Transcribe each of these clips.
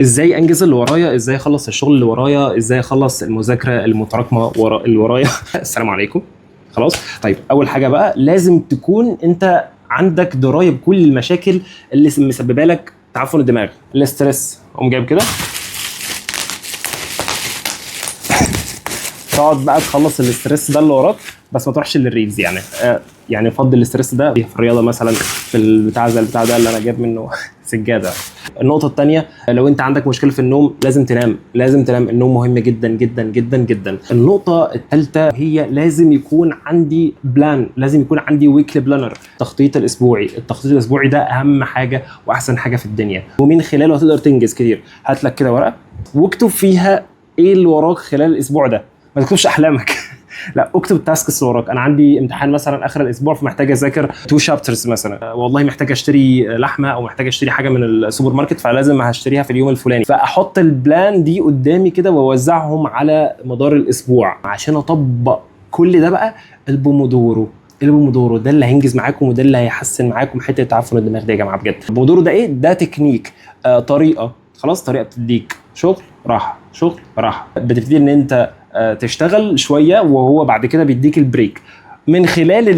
ازاي انجز اللي ورايا، ازاي اخلص الشغل اللي ورايا، ازاي اخلص المذاكره المتراكمه اللي ورايا. السلام عليكم. خلاص. طيب اول حاجه بقى لازم تكون انت عندك درايه بكل المشاكل اللي مسببه لك تعفن الدماغ، الاسترس. قوم جايب كده، تقعد بقى تخلص الاسترس ده اللي وراك، بس ما تروحش للريلز يعني. يعني فضل الاسترس ده في الرياضه مثلا، في البتاع زي البتاع ده اللي انا جايب منه سجاده. النقطه الثانيه، لو انت عندك مشكله في النوم لازم تنام، لازم تنام. النوم مهم جدا جدا جدا جدا. النقطه الثالثه هي لازم يكون عندي بلان، لازم يكون عندي ويكلي بلانر، التخطيط الاسبوعي. التخطيط الاسبوعي ده اهم حاجه واحسن حاجه في الدنيا، ومن خلاله هتقدر تنجز كتير. هات لك كده ورقه واكتب فيها ايه اللي وراك خلال الاسبوع ده. ما تكتبش احلامك لا، اكتب التاسكس اللي وراك. انا عندي امتحان مثلا اخر الاسبوع، فمحتاج اذاكر 2 شابترز مثلا. والله محتاج اشتري لحمه او محتاج اشتري حاجه من السوبر ماركت، فلازم هشتريها في اليوم الفلاني. فاحط البلان دي قدامي كده واوزعهم على مدار الاسبوع عشان اطبق كل ده بقى. البومودورو ده اللي هينجز معاكم، وده اللي هيحسن معاكم حته تعفن الدماغ دي يا جماعه بجد. البومودورو ده ايه؟ ده تكنيك، طريقه. خلاص، طريقه بتديك شغل راحه، شغل راحه. بتبتدي ان انت تشتغل شويه، وهو بعد كده بيديك البريك. من خلال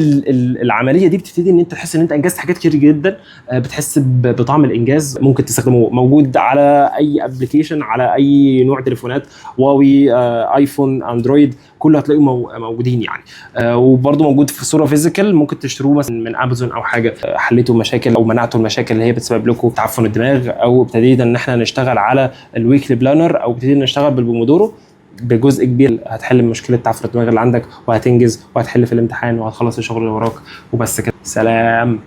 العمليه دي بتبتدي ان انت تحس ان انت انجزت حاجات كتير جدا. بتحس بطعم الانجاز. ممكن تستخدمه، موجود على اي ابلكيشن، على اي نوع تليفونات، هواوي، ايفون، اندرويد، كله هتلاقيهم موجودين يعني. وبرده موجود في صوره فيزيكال، ممكن تشتروه مثلا من امازون او حاجه. حليتوا مشاكل او منعتوا المشاكل اللي هي بتسبب لكم تعفن الدماغ، او ابتدينا ان احنا نشتغل على الويكلي بلانر، او ابتدينا نشتغل بالبومودورو، بجزء كبير هتحل مشكله تعفن الدماغ اللي عندك، وهتنجز وهتحل في الامتحان وهتخلص الشغل اللي وراك. وبس كده، سلام.